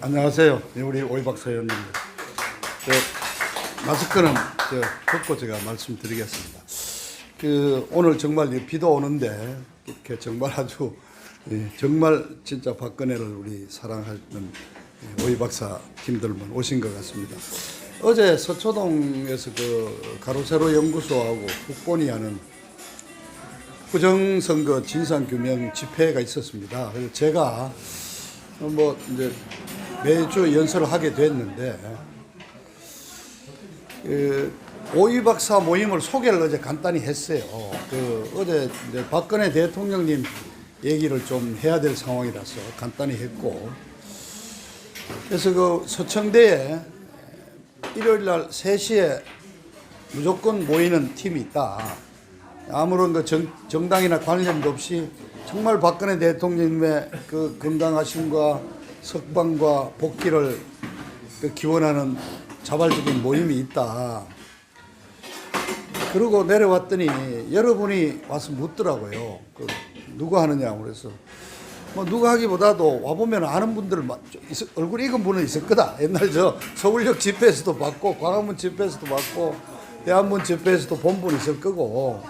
안녕하세요. 우리 오이 박사 의원님. 마스크는 벗고 제가 말씀드리겠습니다. 오늘 정말 비도 오는데 이렇게 정말 아주 정말 진짜 박근혜를 우리 사랑하는 오이 박사 팀들만 오신 것 같습니다. 어제 서초동에서 가로세로 연구소하고 국본이 하는 부정선거 진상규명 집회가 있었습니다. 그래서 제가 이제 매주 연설을 하게 됐는데, 오이 박사 모임을 소개를 어제 간단히 했어요. 어제 이제 박근혜 대통령님 얘기를 좀 해야 될 상황이라서 간단히 했고, 그래서 서청대에 일요일 날 3시에 무조건 모이는 팀이 있다. 아무런 정당이나 관련도 없이 정말 박근혜 대통령님의 건강하심과 석방과 복귀를 기원하는 자발적인 모임이 있다. 그러고 내려왔더니 여러분이 와서 묻더라고요. 누가 하느냐. 그래서 누가 하기보다도 와보면 아는 분들 얼굴 익은 분은 있을 거다. 옛날 서울역 집회에서도 봤고 광화문 집회에서도 봤고 대한문 집회에서도 본 분 있을 거고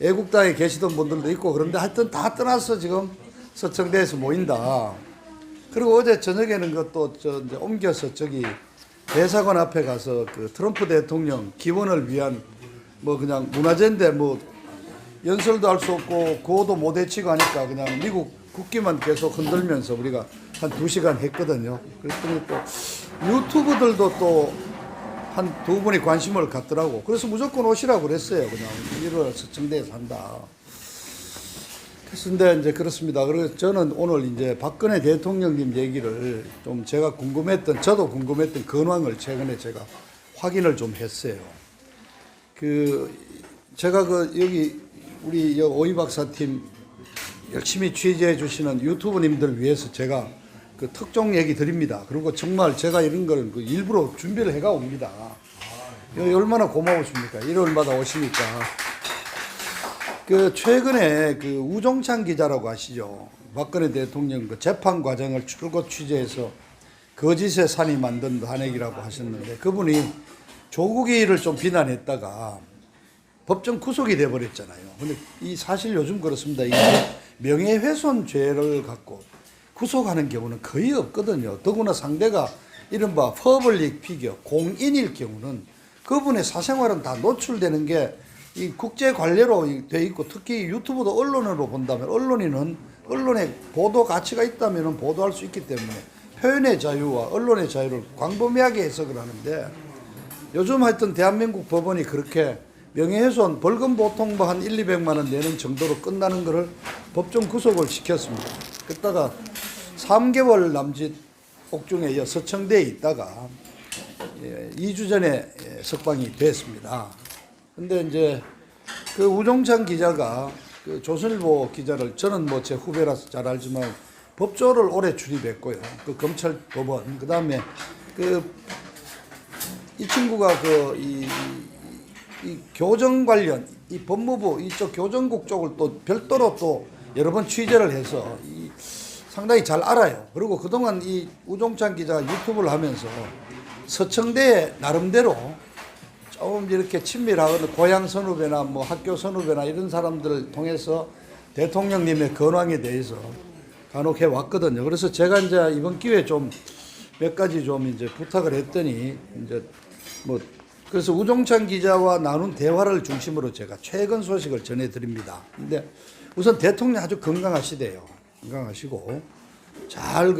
애국당에 계시던 분들도 있고, 그런데 하여튼 다 떠나서 지금 서청대에서 모인다. 그리고 어제 저녁에는 그것도 이제 옮겨서 대사관 앞에 가서 트럼프 대통령 기원을 위한 그냥 문화제인데 연설도 할 수 없고 구호도 못 외치고 하니까 그냥 미국 국기만 계속 흔들면서 우리가 한 2시간 했거든요. 그랬더니 또 유튜브들도 또 한 2분이 관심을 갖더라고. 그래서 무조건 오시라고 그랬어요. 그냥 1월 서청대에서 한다. 그런데 이제 그렇습니다. 그래서 저는 오늘 이제 박근혜 대통령님 얘기를 좀 저도 궁금했던 근황을 최근에 제가 확인을 좀 했어요. 제가 여기 우리 오이 박사 팀 열심히 취재해 주시는 유튜브님들 위해서 제가 특종 얘기 드립니다. 그리고 정말 제가 이런 걸 일부러 준비를 해가 옵니다. 얼마나 고마우십니까? 일요일마다 오시니까. 최근에 우종찬 기자라고 아시죠? 박근혜 대통령 재판 과정을 출고 취재해서 거짓의 산이 만든 한핵이라고 하셨는데, 그분이 조국이를 좀 비난했다가 법정 구속이 돼버렸잖아요. 근데 사실 요즘 그렇습니다. 이 명예훼손죄를 갖고 구속하는 경우는 거의 없거든요. 더구나 상대가 이른바 퍼블릭 피겨, 공인일 경우는 그분의 사생활은 다 노출되는 게 이 국제 관례로 돼 있고, 특히 유튜브도 언론으로 본다면 언론의 보도 가치가 있다면 보도할 수 있기 때문에 표현의 자유와 언론의 자유를 광범위하게 해석을 하는데, 요즘 하여튼 대한민국 법원이 그렇게 명예훼손 벌금 보통 한 100~200만 원 내는 정도로 끝나는 것을 법정 구속을 시켰습니다. 그러다가 3개월 남짓 옥중에 서청대에 있다가 2주 전에 석방이 됐습니다. 근데 이제 우종찬 기자가 조선일보 기자를, 저는 제 후배라서 잘 알지만 법조를 오래 출입했고요. 검찰 법원, 그 다음에 이 친구가 이 교정 관련, 이 법무부 이쪽 교정국 쪽을 또 별도로 또 여러 번 취재를 해서 상당히 잘 알아요. 그리고 그동안 이 우종찬 기자가 유튜브를 하면서 서청대에 나름대로 좀 이렇게 친밀하거나 고향 선후배나 학교 선후배나 이런 사람들을 통해서 대통령님의 근황에 대해서 간혹 해 왔거든요. 그래서 제가 이제 이번 기회에 좀 몇 가지 좀 이제 부탁을 했더니 그래서 우종찬 기자와 나눈 대화를 중심으로 제가 최근 소식을 전해드립니다. 근데 우선 대통령 아주 건강하시대요. 건강하시고 잘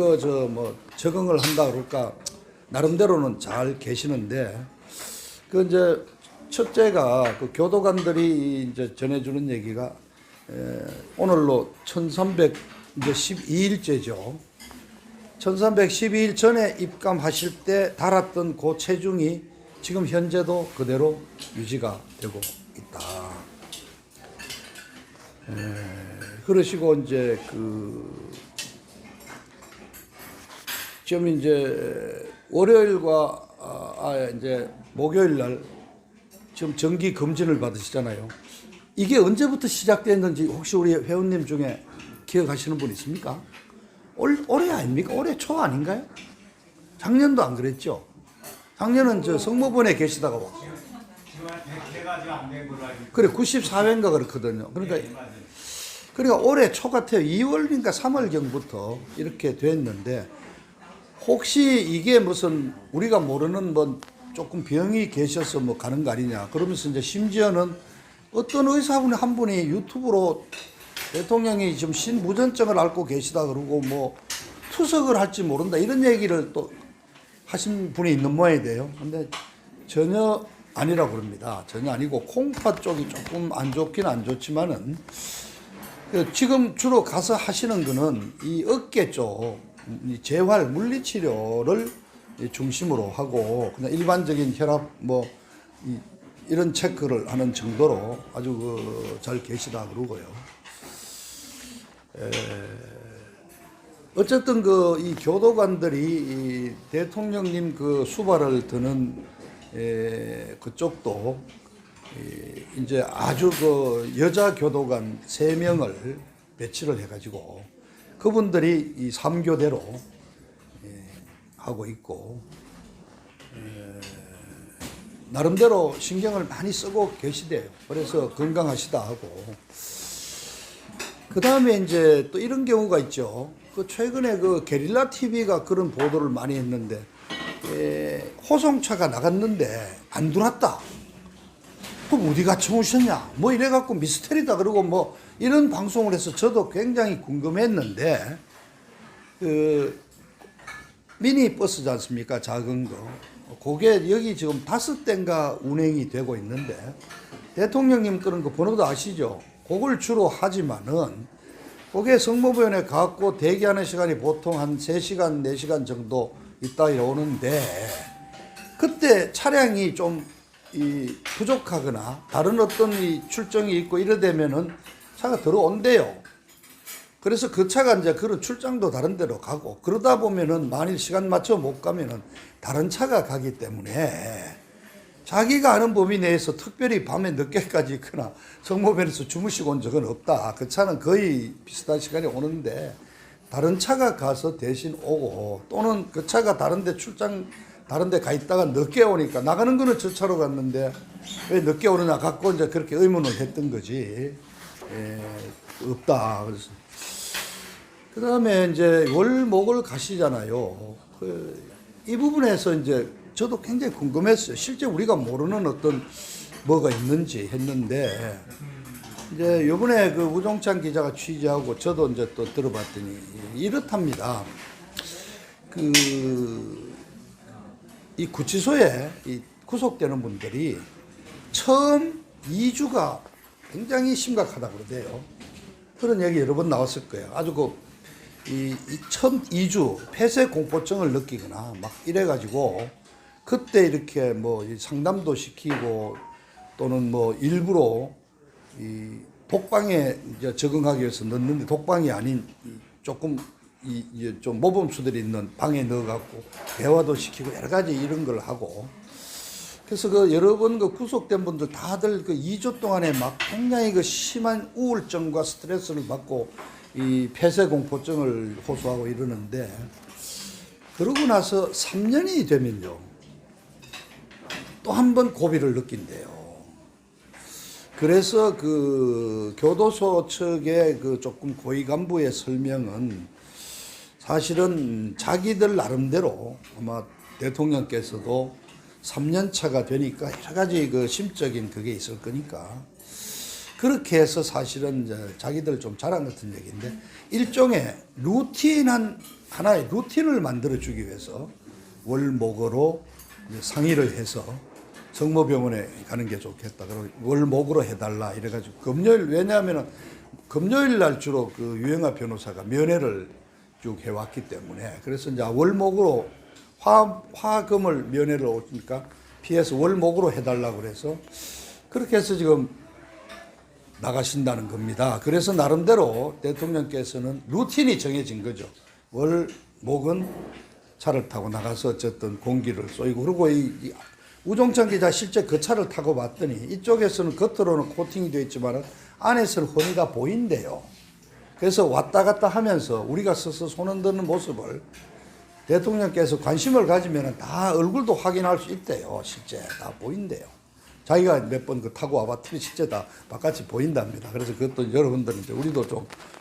적응을 한다 그럴까 나름대로는 잘 계시는데, 이제 첫째가 교도관들이 이제 전해주는 얘기가 오늘로 1312일째죠. 1312일 전에 입감하실 때 달았던 체중이 지금 현재도 그대로 유지가 되고 있다. 그러시고 이제 지금 이제 월요일과 이제 목요일 날 지금 정기 검진을 받으시잖아요. 이게 언제부터 시작됐는지 혹시 우리 회원님 중에 기억하시는 분 있습니까? 올해 아닙니까? 올해 초 아닌가요? 작년도 안 그랬죠? 작년은 저 성모본에 계시다가 와. 지금 한 100회가 안된 걸로 알고 있어요. 그래 94회인가 그렇거든요. 그러니까 네, 맞아요. 올해 초 같아요. 2월인가 3월경부터 이렇게 됐는데 혹시 이게 무슨 우리가 모르는 뭐 조금 병이 계셔서 뭐 가는 거 아니냐 그러면서 이제 심지어는 어떤 의사분 한 분이 유튜브로 대통령이 지금 신무전증을 앓고 계시다 그러고 뭐 투석을 할지 모른다 이런 얘기를 또 하신 분이 있는 모양이에요. 근데 전혀 아니라고 그럽니다. 전혀 아니고 콩팥 쪽이 조금 안 좋긴 안 좋지만은 지금 주로 가서 하시는 거는 이 어깨 쪽 재활 물리치료를 중심으로 하고 그냥 일반적인 혈압 뭐 이런 체크를 하는 정도로 아주 잘 계시다 그러고요. 어쨌든 이 교도관들이 이 대통령님 그 수발을 드는 그쪽도 이제 아주 여자 교도관 3명을 배치를 해가지고 그분들이 이 3교대로 하고 있고 나름대로 신경을 많이 쓰고 계시대요. 그래서 건강하시다 하고 그 다음에 이제 또 이런 경우가 있죠. 최근에 게릴라 TV가 그런 보도를 많이 했는데 호송차가 나갔는데 안 들어왔다. 그럼 어디 같이 오셨냐? 뭐 이래갖고 미스테리다 그러고 뭐 이런 방송을 해서 저도 굉장히 궁금했는데 미니 버스지 않습니까? 작은 거. 그게 여기 지금 5대인가 운행이 되고 있는데 대통령님 그런 거 번호도 아시죠? 그걸 주로 하지만은 그게 성모병원에 가고 대기하는 시간이 보통 한 3시간, 4시간 정도 있다 오는데 그때 차량이 좀 부족하거나 다른 어떤 출정이 있고 이러되면은 차가 들어온대요. 그래서 그 차가 이제 그런 출장도 다른 데로 가고 그러다 보면은 만일 시간 맞춰 못 가면은 다른 차가 가기 때문에 자기가 아는 범위 내에서 특별히 밤에 늦게까지 있거나 성모병원에서 주무시고 온 적은 없다. 그 차는 거의 비슷한 시간에 오는데 다른 차가 가서 대신 오고 또는 그 차가 다른 데 출장 다른 데 가 있다가 늦게 오니까 나가는 거는 저 차로 갔는데 왜 늦게 오느냐 갖고 이제 그렇게 의문을 했던 거지. 없다. 그래서 그 다음에 이제 월목을 가시잖아요. 이 부분에서 이제 저도 굉장히 궁금했어요. 실제 우리가 모르는 어떤 뭐가 있는지 했는데 이제 요번에 우종찬 기자가 취재하고 저도 이제 또 들어봤더니 이렇답니다. 이 구치소에 구속되는 분들이 처음 2주가 굉장히 심각하다 그러대요. 그런 얘기 여러 번 나왔을 거예요. 아주 첫 2주 폐쇄 공포증을 느끼거나 막 이래가지고 그때 이렇게 뭐 상담도 시키고 또는 뭐 일부러 독방에 이제 적응하기 위해서 넣는데 독방이 아닌 조금 좀 모범수들이 있는 방에 넣어갖고 대화도 시키고 여러 가지 이런 걸 하고 그래서 여러 번 구속된 분들 다들 2주 동안에 막 굉장히 심한 우울증과 스트레스를 받고 이 폐쇄공포증을 호소하고 이러는데 그러고 나서 3년이 되면요 또 한 번 고비를 느낀대요. 그래서 교도소 측의 조금 고위 간부의 설명은 사실은 자기들 나름대로 아마 대통령께서도 3년 차가 되니까 여러 가지 심적인 그게 있을 거니까 그렇게 해서 사실은 이제 자기들 좀 자랑 같은 얘기인데 일종의 하나의 루틴을 만들어 주기 위해서 월목으로 상의를 해서 성모병원에 가는 게 좋겠다. 그리고 월목으로 해달라 이래가지고 왜냐하면은 금요일 날 주로 유영아 변호사가 면회를 쭉 해왔기 때문에 그래서 이제 월목으로 화금을 면회를 오니까 피해서 월목으로 해달라고 그래서 그렇게 해서 지금 나가신다는 겁니다. 그래서 나름대로 대통령께서는 루틴이 정해진 거죠. 월목은 차를 타고 나가서 어쨌든 공기를 쏘이고 그리고 우종찬 기자 실제 그 차를 타고 봤더니 이쪽에서는 겉으로는 코팅이 되어 있지만 안에서는 훤히 다 보인대요. 그래서 왔다 갔다 하면서 우리가 서서 손 흔드는 모습을 대통령께서 관심을 가지면 다 얼굴도 확인할 수 있대요. 실제 다 보인대요. 자기가 몇 번 그 타고 와봤더니 실제 다 바깥이 보인답니다. 그래서 그것도 여러분들은 이제 우리도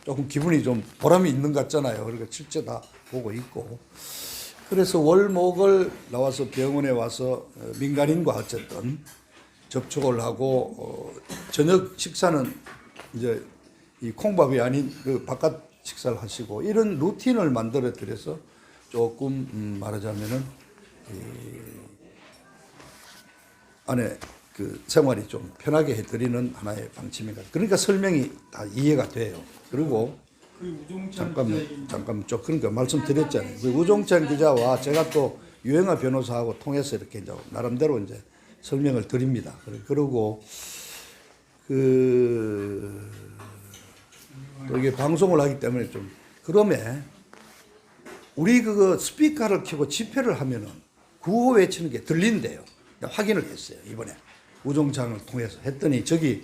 조금 기분이 좀 보람이 있는 것 같잖아요. 그러니까 실제 다 보고 있고. 그래서 월목을 나와서 병원에 와서 민간인과 어쨌든 접촉을 하고 저녁 식사는 이제 이 콩밥이 아닌 그 바깥 식사를 하시고 이런 루틴을 만들어 드려서 조금 말하자면은 안에 그 생활이 좀 편하게 해드리는 하나의 방침인가. 그러니까 설명이 다 이해가 돼요. 그리고 잠깐 좀 그러니까 말씀드렸잖아요. 그 우종찬 기자와 제가 또 유영하 변호사하고 통해서 이렇게 이제 나름대로 이제 설명을 드립니다. 그리고 또 이게 방송을 하기 때문에 좀 그러면 우리 그거 스피커를 켜고 집회를 하면은 구호 외치는 게 들린대요. 확인을 했어요. 이번에 우종찬을 통해서 했더니 저기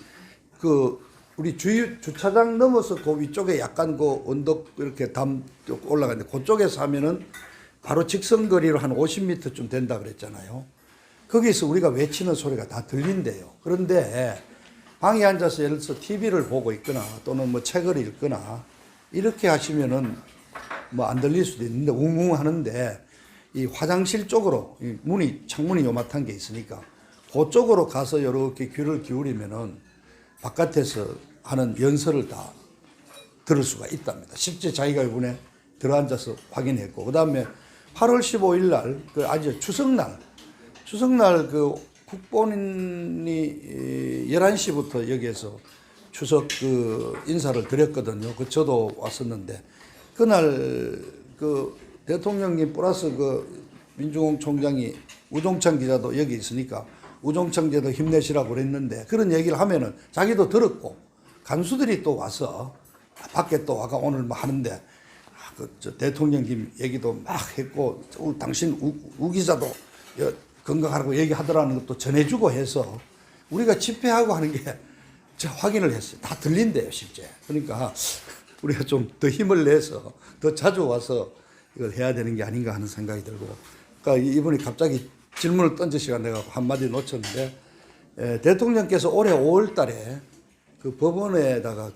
그 우리 주차장 넘어서 그 위쪽에 약간 그 언덕 이렇게 담 올라가는데 그쪽에서 하면은 바로 직선거리로 한 50m쯤 된다 그랬잖아요. 거기서 우리가 외치는 소리가 다 들린대요. 그런데 방에 앉아서 예를 들어서 TV를 보고 있거나 또는 뭐 책을 읽거나 이렇게 하시면은 뭐 안 들릴 수도 있는데 웅웅 하는데 이 화장실 쪽으로 이 창문이 요만한 게 있으니까 그쪽으로 가서 이렇게 귀를 기울이면은 바깥에서 하는 연설을 다 들을 수가 있답니다. 실제 자기가 이번에 들어앉아서 확인했고, 그 다음에 8월 15일 날, 그 아주 추석날 그 국본이 11시부터 여기에서 추석 그 인사를 드렸거든요. 그 저도 왔었는데, 그날 그 대통령님 플러스 그 민중홍 총장이 우종찬 기자도 여기 있으니까 우종찬 기자도 힘내시라고 그랬는데 그런 얘기를 하면은 자기도 들었고 간수들이 또 와서 밖에 또 와가 오늘 뭐 하는데 저 대통령님 얘기도 막 했고 당신 우 기자도 건강하라고 얘기하더라는 것도 전해주고 해서 우리가 집회하고 하는 게 제가 확인을 했어요. 다 들린대요, 실제. 그러니까 우리가 좀 더 힘을 내서 더 자주 와서 이걸 해야 되는 게 아닌가 하는 생각이 들고, 그러니까 이분이 갑자기 질문을 던지시가 내가 한마디 놓쳤는데, 대통령께서 올해 5월 달에 그 법원에다가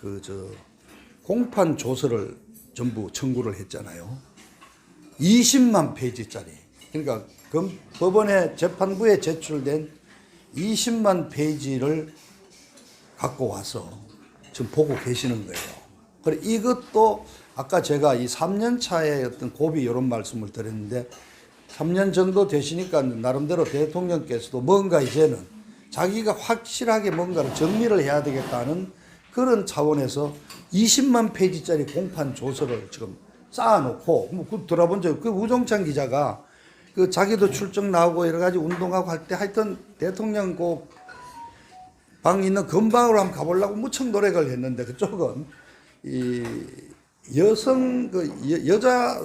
공판 조서를 전부 청구를 했잖아요. 20만 페이지짜리. 그러니까 법원의 재판부에 제출된 20만 페이지를 갖고 와서 지금 보고 계시는 거예요. 그래 이것도 아까 제가 이 3년 차의 어떤 고비 이런 말씀을 드렸는데 3년 정도 되시니까 나름대로 대통령께서도 뭔가 이제는 자기가 확실하게 뭔가를 정리를 해야 되겠다는 그런 차원에서 20만 페이지짜리 공판 조서를 지금 쌓아놓고 그 들어본 적, 그 우종찬 기자가 그 자기도 출정 나오고 여러 가지 운동하고 할 때 하여튼 대통령 그 방 있는 건방으로 한번 가보려고 무척 노력을 했는데 그쪽은 이 여성 여자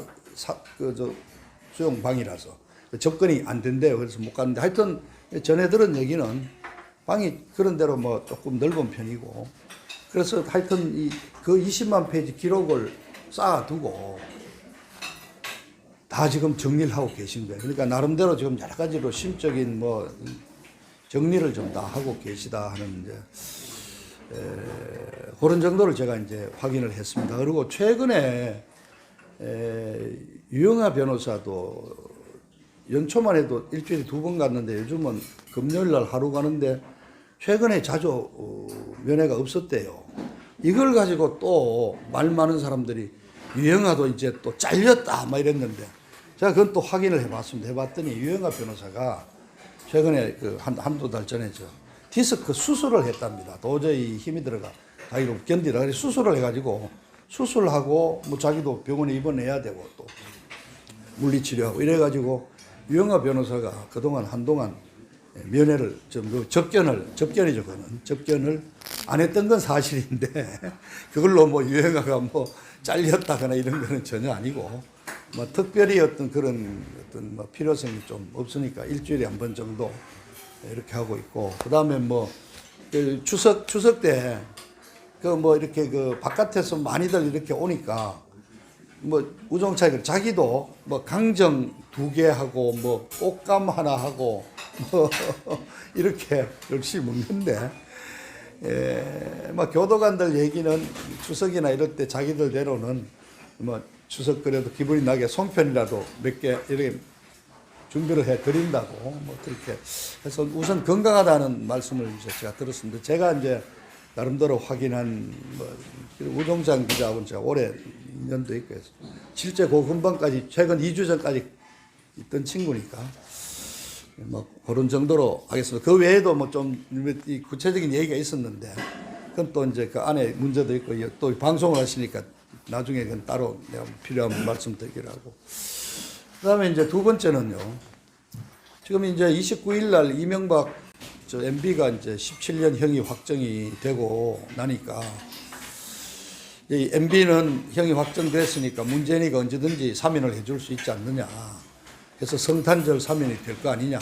수용 방이라서 접근이 안 된대요. 그래서 못 갔는데 하여튼 전에 들은 얘기는 방이 그런 대로 뭐 조금 넓은 편이고 그래서 하여튼 그 20만 페이지 기록을 쌓아두고 다 지금 정리를 하고 계신 거예요. 그러니까 나름대로 지금 여러 가지로 심적인 뭐 정리를 좀 다 하고 계시다 하는 이제 그런 정도를 제가 이제 확인을 했습니다. 그리고 최근에 유영하 변호사도 연초만 해도 일주일에 2번 갔는데 요즘은 금요일 날 하루 가는데 최근에 자주 면회가 없었대요. 이걸 가지고 또 말 많은 사람들이 유영하도 이제 또 잘렸다 막 이랬는데 제가 그건 또 확인을 해봤습니다. 해봤더니 유영하 변호사가 최근에 한두 달 전에 디스크 수술을 했답니다. 도저히 힘이 들어가 자기도 견디라. 그래서 수술을 해가지고 수술하고 뭐 자기도 병원에 입원해야 되고 또 물리치료하고 이래가지고 유영하 변호사가 그동안 한동안 면회를 접견이죠. 그거는 접견을 안 했던 건 사실인데 그걸로 뭐 유영하가 뭐 잘렸다거나 이런 거는 전혀 아니고 뭐 특별히 어떤 그런 뭐 필요성이 좀 없으니까 일주일에 한 번 정도 이렇게 하고 있고, 그 다음에 뭐 추석 때 그 뭐 이렇게 그 바깥에서 많이들 이렇게 오니까 뭐 우종차이를 자기도 뭐 강정 2개 하고 뭐 꽃감 하나 하고 뭐 이렇게 열심히 먹는데 뭐 교도관들 얘기는 추석이나 이럴 때 자기들대로는 뭐 추석 그래도 기분이 나게 송편이라도 몇 개 이렇게 준비를 해 드린다고 뭐 그렇게 해서 우선 건강하다는 말씀을 이제 제가 들었습니다. 제가 이제 나름대로 확인한 뭐 우종장 기자하고는 제가 오래 인연도 있고 해서 실제 그 근방까지 최근 2주 전까지 있던 친구니까 뭐 그런 정도로 하겠습니다. 그 외에도 뭐 좀 구체적인 얘기가 있었는데 그건 또 이제 그 안에 문제도 있고 또 방송을 하시니까 나중에 그건 따로 내가 필요한 말씀 드리기로 하고. 그다음에 이제 두 번째는요. 지금 이제 29일 날 이명박 MB가 이제 17년 형이 확정이 되고 나니까 이 MB는 형이 확정됐으니까 문재인이가 언제든지 사면을 해줄 수 있지 않느냐. 그래서 성탄절 사면이 될 거 아니냐.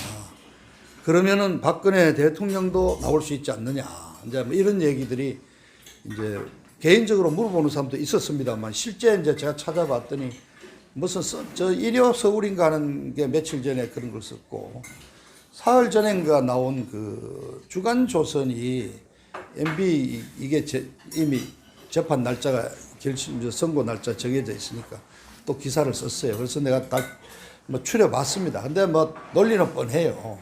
그러면은 박근혜 대통령도 나올 수 있지 않느냐. 이제 뭐 이런 얘기들이 이제 개인적으로 물어보는 사람도 있었습니다만 실제 이제 제가 찾아봤더니 무슨 저 일요 서울인가 하는 게 며칠 전에 그런 걸 썼고 사흘 전인가 나온 그 주간 조선이 MB 이게 이미 재판 날짜가 선고 날짜 정해져 있으니까 또 기사를 썼어요. 그래서 내가 다 뭐 추려봤습니다. 근데 뭐 논리는 뻔해요.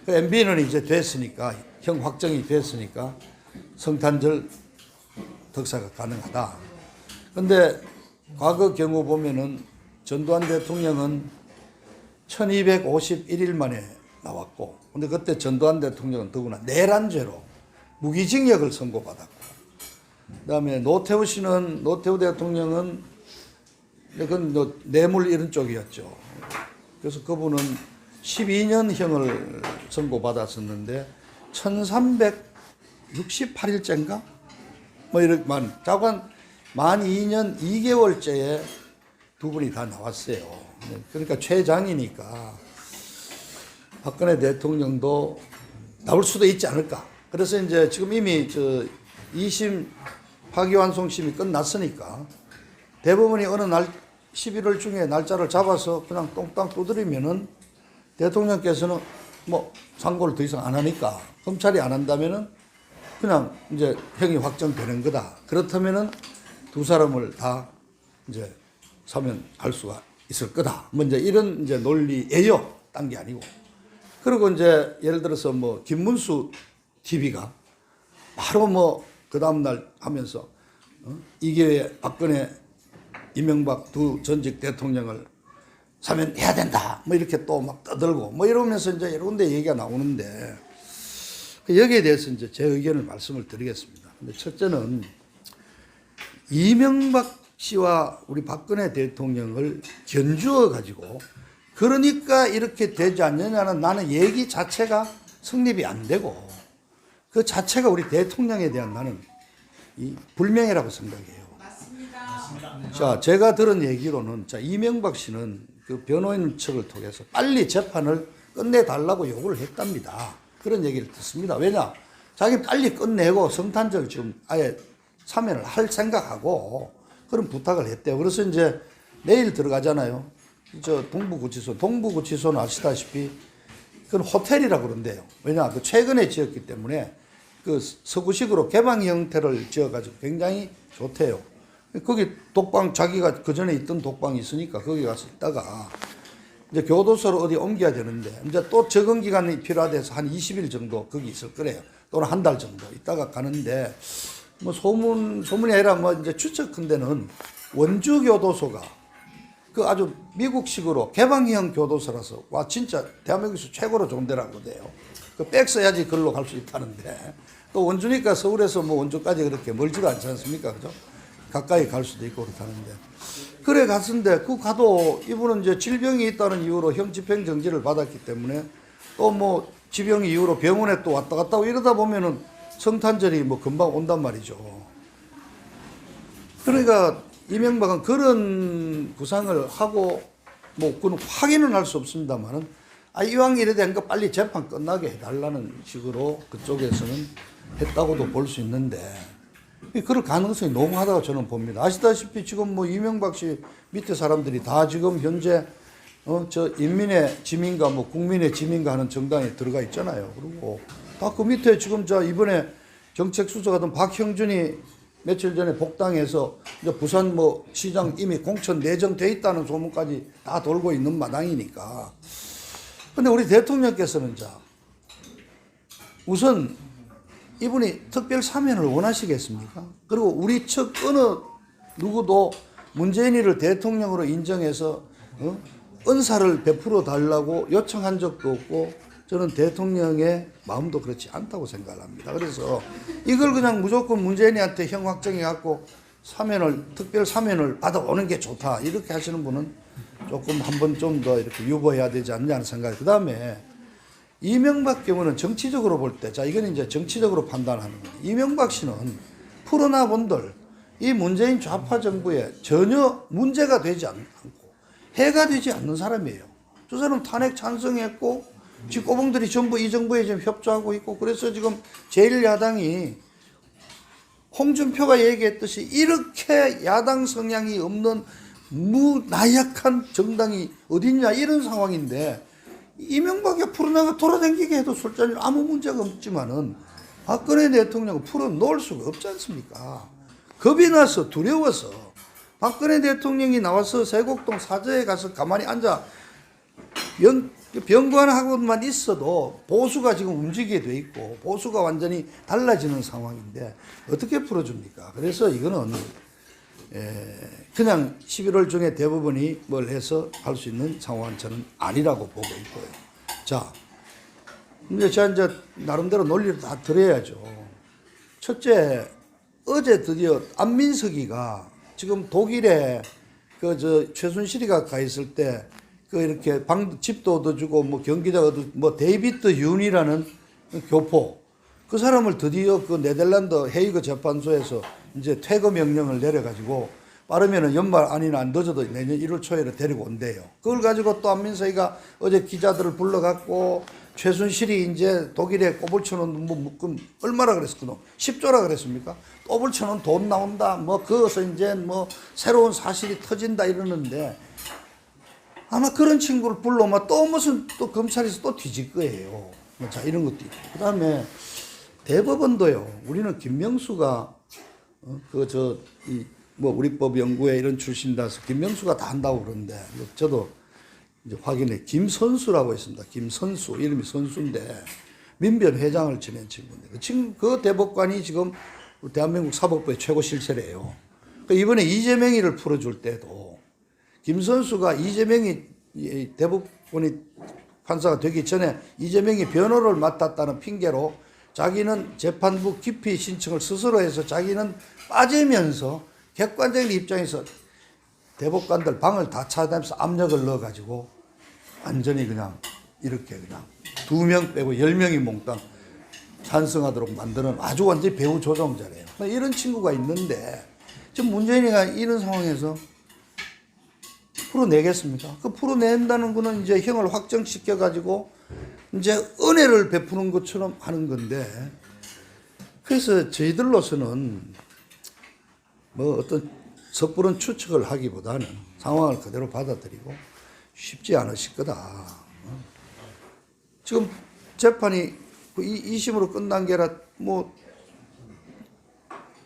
그 MB는 이제 됐으니까 형 확정이 됐으니까 성탄절 덕사가 가능하다. 근데 과거 경우 보면은 전두환 대통령은 1251일 만에 나왔고, 근데 그때 전두환 대통령은 더구나 내란죄로 무기징역을 선고받았고, 그 다음에 노태우 대통령은 그건 뇌물 이런 쪽이었죠. 그래서 그분은 12년형을 선고받았었는데 1368일째인가? 뭐 이렇게 자관 만 2년 2개월째에 두 분이 다 나왔어요. 그러니까 최장이니까 박근혜 대통령도 나올 수도 있지 않을까. 그래서 이제 지금 이미 2심 파기환송심이 끝났으니까 대법원이 어느 날 11월 중에 날짜를 잡아서 그냥 똥땅 두드리면은 대통령께서는 뭐 상고를 더 이상 안 하니까 검찰이 안 한다면은 그냥 이제 형이 확정되는 거다. 그렇다면은 두 사람을 다 이제 사면할 수가 있을 거다. 뭐 이제 이런 이제 논리예요. 딴 게 아니고. 그리고 이제 예를 들어서 뭐 김문수 TV가 바로 뭐 그 다음날 하면서 이게 왜 박근혜 이명박 두 전직 대통령을 사면해야 된다. 뭐 이렇게 또 막 떠들고 뭐 이러면서 이제 여러 군데 얘기가 나오는데 여기에 대해서 이제 제 의견을 말씀을 드리겠습니다. 근데 첫째는 이명박 씨와 우리 박근혜 대통령을 견주어 가지고 그러니까 이렇게 되지 않느냐는 나는 얘기 자체가 성립이 안 되고 그 자체가 우리 대통령에 대한 나는 이 불명예라고 생각해요. 자, 제가 들은 얘기로는 이명박 씨는 그 변호인 측을 통해서 빨리 재판을 끝내달라고 요구를 했답니다. 그런 얘기를 듣습니다. 왜냐? 자기 빨리 끝내고 성탄절 지금 아예 사면을 할 생각하고 그런 부탁을 했대요. 그래서 이제 내일 들어가잖아요. 동부구치소는 아시다시피 그건 호텔이라고 그런대요. 왜냐? 그 최근에 지었기 때문에 그 서구식으로 개방 형태를 지어가지고 굉장히 좋대요. 거기 독방 자기가 그 전에 있던 독방이 있으니까 거기 가서 있다가 이제 교도소로 어디 옮겨야 되는데 이제 또 적응 기간이 필요하대서 한 20일 정도 거기 있을 거래요. 또는 한 달 정도 있다가 가는데 뭐 소문이 아니라 뭐 이제 추측컨대는 원주 교도소가 그 아주 미국식으로 개방형 교도소라서 와 진짜 대한민국에서 최고로 좋은 데라고 돼요. 그 백 써야지 글로 갈 수 있다는데 또 원주니까 서울에서 뭐 원주까지 그렇게 멀지도 않지 않습니까, 그죠? 가까이 갈 수도 있고 그렇다는데 그래 갔는데 그 가도 이분은 이제 질병이 있다는 이유로 형 집행정지를 받았기 때문에 또 뭐 지병 이유로 병원에 또 왔다 갔다 하고 이러다 보면은 성탄절이 뭐 금방 온단 말이죠. 그러니까 이명박은 그런 구상을 하고 뭐 그건 확인은 할 수 없습니다만은 이왕 이래 된 거 빨리 재판 끝나게 해달라는 식으로 그쪽에서는 했다고도 볼 수 있는데 그럴 가능성이 농후하다고 저는 봅니다. 아시다시피 지금 뭐 이명박 씨 밑에 사람들이 다 지금 현재 저 인민의 지민가 뭐 국민의 지민가 하는 정당에 들어가 있잖아요. 그리고 다 그 밑에 지금 저 이번에 정책수석하던 박형준이 며칠 전에 복당해서 이제 부산 뭐 시장 이미 공천 내정돼 있다는 소문까지 다 돌고 있는 마당이니까. 근데 우리 대통령께서는 자 우선 이분이 특별 사면을 원하시겠습니까? 그리고 우리 측 어느 누구도 문재인이를 대통령으로 인정해서 은사를 베풀어 달라고 요청한 적도 없고 저는 대통령의 마음도 그렇지 않다고 생각합니다. 그래서 이걸 그냥 무조건 문재인한테 형 확정해 갖고 특별 사면을 받아오는 게 좋다 이렇게 하시는 분은 조금 한번 좀 더 이렇게 유보해야 되지 않냐는 생각이. 그 다음에 이명박 경우는 정치적으로 볼 때, 자, 이건 이제 정치적으로 판단하는 거예요. 이명박 씨는 풀어나 본들 이 문재인 좌파 정부에 전혀 문제가 되지 않고 해가 되지 않는 사람이에요. 저 사람 탄핵 찬성했고, 지금 꼬봉들이 전부 이 정부에 지금 협조하고 있고, 그래서 지금 제1야당이 홍준표가 얘기했듯이 이렇게 야당 성향이 없는 무나약한 정당이 어딨냐 이런 상황인데, 이명박이 풀어나가 돌아다니게 해도 술자리 아무 문제가 없지만은 박근혜 대통령은 풀어놓을 수가 없지 않습니까? 겁이 나서 두려워서 박근혜 대통령이 나와서 세곡동 사저에 가서 가만히 앉아 병관하고만 있어도 보수가 지금 움직이게 돼 있고 보수가 완전히 달라지는 상황인데 어떻게 풀어줍니까? 그래서 이거는 그냥 11월 중에 대법원이 뭘 해서 할 수 있는 상황은 저는 아니라고 보고 있고요. 자, 이제 제가 이제 나름대로 논리를 다 드려야죠. 첫째, 어제 드디어 안민석이가 지금 독일에 최순실이가 가 있을 때 이렇게 집도 얻어주고 뭐 경기자 뭐 데이비드 윤이라는 교포 그 사람을 드디어 그 네덜란드 헤이그 재판소에서 이제 퇴거 명령을 내려가지고 빠르면은 연말 아니나 안 늦어도 내년 1월 초에 데리고 온대요. 그걸 가지고 또 안민석이가 어제 기자들을 불러갖고 최순실이 이제 독일에 꼬불 쳐놓은 뭐 묶음 얼마라 그랬었거든? 10조라 그랬습니까? 꼬불 쳐놓은 돈 나온다. 뭐 그것서 이제 뭐 새로운 사실이 터진다 이러는데 아마 그런 친구를 불러오면 또 무슨 또 검찰에서 또 뒤질 거예요. 자, 이런 것도 있고. 그 다음에 대법원도요. 우리는 김명수가 우리법 연구회 이런 출신이라서 김명수가 다 한다고 그러는데 저도 이제 확인해 김선수라고 있습니다. 김선수 이름이 선수인데 민변 회장을 지낸 친구인데 그 대법관이 지금 대한민국 사법부의 최고 실세래요. 그러니까 이번에 이재명이를 풀어줄 때도 김선수가 이재명이 대법원이 판사가 되기 전에 이재명이 변호를 맡았다는 핑계로 자기는 재판부 기피 신청을 스스로 해서 자기는 빠지면서 객관적인 입장에서 대법관들 방을 다 찾아다니면서 압력을 넣어가지고 완전히 그냥 이렇게 그냥 2명 빼고 10명이 몽땅 찬성하도록 만드는 아주 완전히 배후 조종자래요. 이런 친구가 있는데 지금 문재인이가 이런 상황에서 풀어내겠습니까? 그 풀어낸다는 거는 이제 형을 확정시켜가지고 이제 은혜를 베푸는 것처럼 하는 건데 그래서 저희들로서는 뭐 어떤 섣부른 추측을 하기보다는 상황을 그대로 받아들이고 쉽지 않으실 거다. 지금 재판이 2심으로 끝난 게 아니라 뭐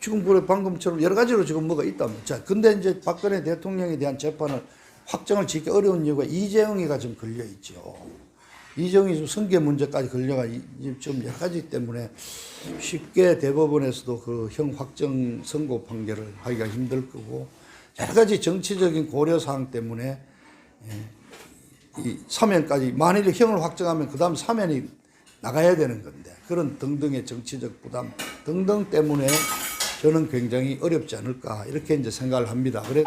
지금 방금처럼 여러 가지로 지금 뭐가 있다면 자 근데 이제 박근혜 대통령에 대한 재판을 확정을 짓기 어려운 이유가 이재용이가 좀 걸려 있죠. 이재용이 좀 성계 문제까지 걸려가 좀 여러 가지 때문에 쉽게 대법원에서도 그 형 확정 선고 판결을 하기가 힘들 거고 여러 가지 정치적인 고려 사항 때문에 이 사면까지 만일 형을 확정하면 그 다음 사면이 나가야 되는 건데 그런 등등의 정치적 부담 등등 때문에 저는 굉장히 어렵지 않을까 이렇게 이제 생각을 합니다. 그래.